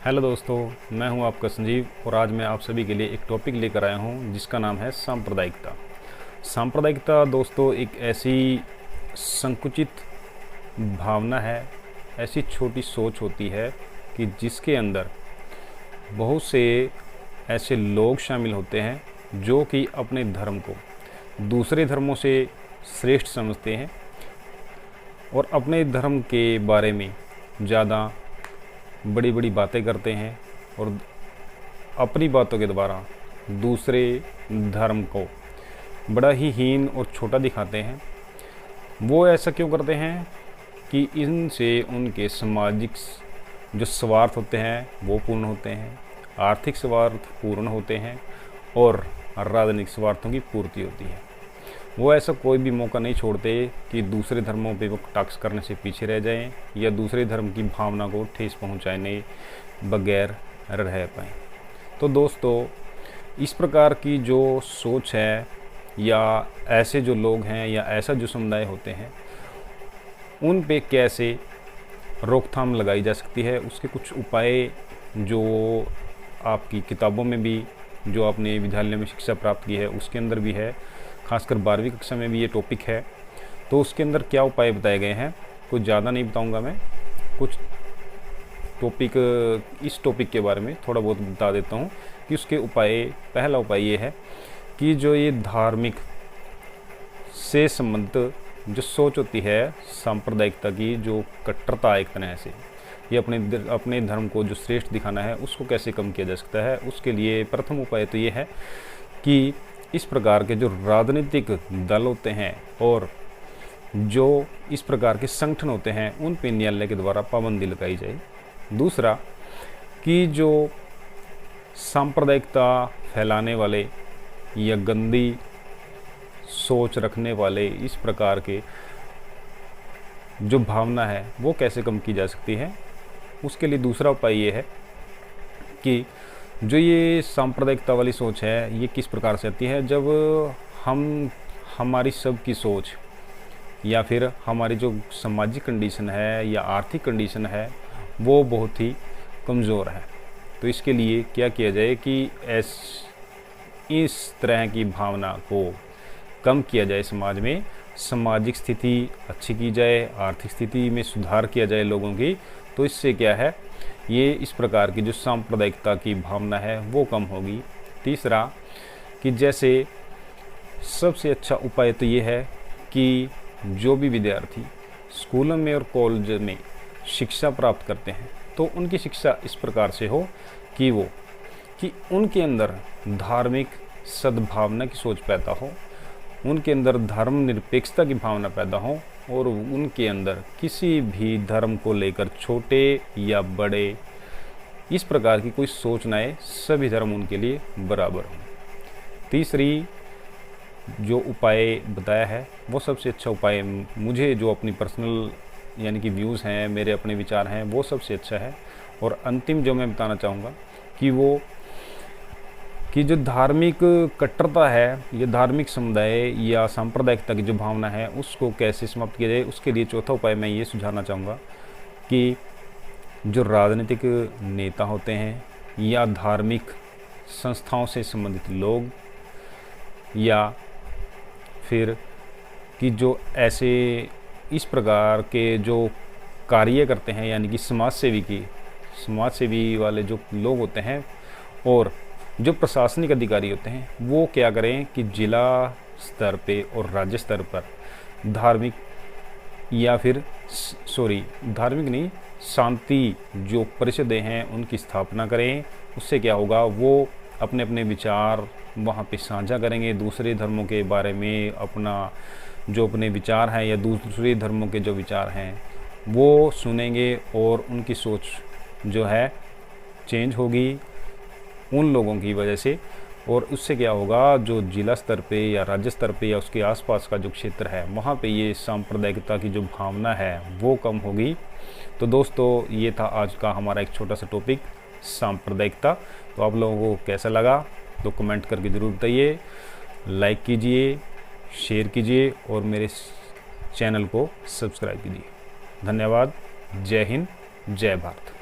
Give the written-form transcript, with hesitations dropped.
Hello दोस्तों, मैं हूं आपका संजीव और आज मैं आप सभी के लिए एक टॉपिक लेकर आया हूं जिसका नाम है सांप्रदायिकता। सांप्रदायिकता दोस्तों एक ऐसी संकुचित भावना है, ऐसी छोटी सोच होती है कि जिसके अंदर बहुत से ऐसे लोग शामिल होते हैं जो कि अपने धर्म को दूसरे धर्मों से श्रेष्ठ समझते हैं और अपने धर्म के बारे में ज़्यादा बड़ी बड़ी बातें करते हैं और अपनी बातों के द्वारा दूसरे धर्म को बड़ा ही हीन और छोटा दिखाते हैं। वो ऐसा क्यों करते हैं कि इनसे उनके सामाजिक जो स्वार्थ होते हैं वो पूर्ण होते हैं, आर्थिक स्वार्थ पूर्ण होते हैं और राजनीतिक स्वार्थों की पूर्ति होती है। वो ऐसा कोई भी मौका नहीं छोड़ते कि दूसरे धर्मों पे वो टैक्स करने से पीछे रह जाएं या दूसरे धर्म की भावना को ठेस पहुंचाने बगैर रह पाएँ। तो दोस्तों, इस प्रकार की जो सोच है या ऐसे जो लोग हैं या ऐसा जो समुदाय होते हैं उन पे कैसे रोकथाम लगाई जा सकती है, उसके कुछ उपाय जो आपकी किताबों में भी, जो आपने विद्यालय में शिक्षा प्राप्त की है उसके अंदर भी है, खासकर 12वीं कक्षा में भी ये टॉपिक है। तो उसके अंदर क्या उपाय बताए गए हैं, कुछ ज़्यादा नहीं बताऊंगा मैं, कुछ इस टॉपिक के बारे में थोड़ा बहुत बता देता हूँ कि उसके उपाय। पहला उपाय ये है कि जो ये धार्मिक से संबंधित जो सोच होती है, सांप्रदायिकता की जो कट्टरता एक तरह से, ये अपने धर्म को जो श्रेष्ठ दिखाना है उसको कैसे कम किया जा सकता है। उसके लिए प्रथम उपाय तो ये है कि इस प्रकार के जो राजनीतिक दल होते हैं और जो इस प्रकार के संगठन होते हैं उन पे न्यायालय के द्वारा पाबंदी लगाई जाए। दूसरा कि जो सांप्रदायिकता फैलाने वाले या गंदी सोच रखने वाले इस प्रकार के जो भावना है वो कैसे कम की जा सकती है। उसके लिए दूसरा उपाय ये है कि जो ये सांप्रदायिकता वाली सोच है ये किस प्रकार से आती है, जब हमारी सबकी सोच या फिर हमारी जो सामाजिक कंडीशन है या आर्थिक कंडीशन है वो बहुत ही कमज़ोर है। तो इसके लिए क्या किया जाए कि इस तरह की भावना को कम किया जाए, समाज में सामाजिक स्थिति अच्छी की जाए, आर्थिक स्थिति में सुधार किया जाए लोगों की। तो इससे क्या है, ये इस प्रकार की जो सांप्रदायिकता की भावना है वो कम होगी। तीसरा कि जैसे सबसे अच्छा उपाय तो ये है कि जो भी विद्यार्थी स्कूलों में और कॉलेज में शिक्षा प्राप्त करते हैं तो उनकी शिक्षा इस प्रकार से हो कि उनके अंदर धार्मिक सद्भावना की सोच पैदा हो, उनके अंदर धर्मनिरपेक्षता की भावना पैदा हो और उनके अंदर किसी भी धर्म को लेकर छोटे या बड़े इस प्रकार की कोई सोच ना आए, सभी धर्म उनके लिए बराबर हों। तीसरी जो उपाय बताया है वो सबसे अच्छा उपाय मुझे, जो अपनी पर्सनल यानी कि व्यूज़ हैं, मेरे अपने विचार हैं, वो सबसे अच्छा है। और अंतिम जो मैं बताना चाहूँगा कि जो धार्मिक कट्टरता है, ये धार्मिक समुदाय या सांप्रदायिकता की जो भावना है उसको कैसे समाप्त किया जाए। उसके लिए चौथा उपाय मैं ये सुझाना चाहूँगा कि जो राजनीतिक नेता होते हैं या धार्मिक संस्थाओं से संबंधित लोग या फिर कि जो ऐसे इस प्रकार के जो कार्य करते हैं यानी कि समाज सेवी वाले जो लोग होते हैं और जो प्रशासनिक अधिकारी होते हैं वो क्या करें कि जिला स्तर पे और राज्य स्तर पर धार्मिक नहीं, शांति जो परिषदें हैं उनकी स्थापना करें। उससे क्या होगा, वो अपने अपने विचार वहाँ पे साझा करेंगे, दूसरे धर्मों के बारे में अपने विचार हैं या दूसरे धर्मों के जो विचार हैं वो सुनेंगे और उनकी सोच जो है चेंज होगी उन लोगों की वजह से। और उससे क्या होगा, जो जिला स्तर पे या राज्य स्तर पे या उसके आसपास का जो क्षेत्र है वहाँ पे ये सांप्रदायिकता की जो भावना है वो कम होगी। तो दोस्तों, ये था आज का हमारा एक छोटा सा टॉपिक, सांप्रदायिकता। तो आप लोगों को कैसा लगा तो कमेंट करके ज़रूर बताइए, लाइक कीजिए, शेयर कीजिए और मेरे चैनल को सब्सक्राइब कीजिए। धन्यवाद। जय हिंद, जय भारत।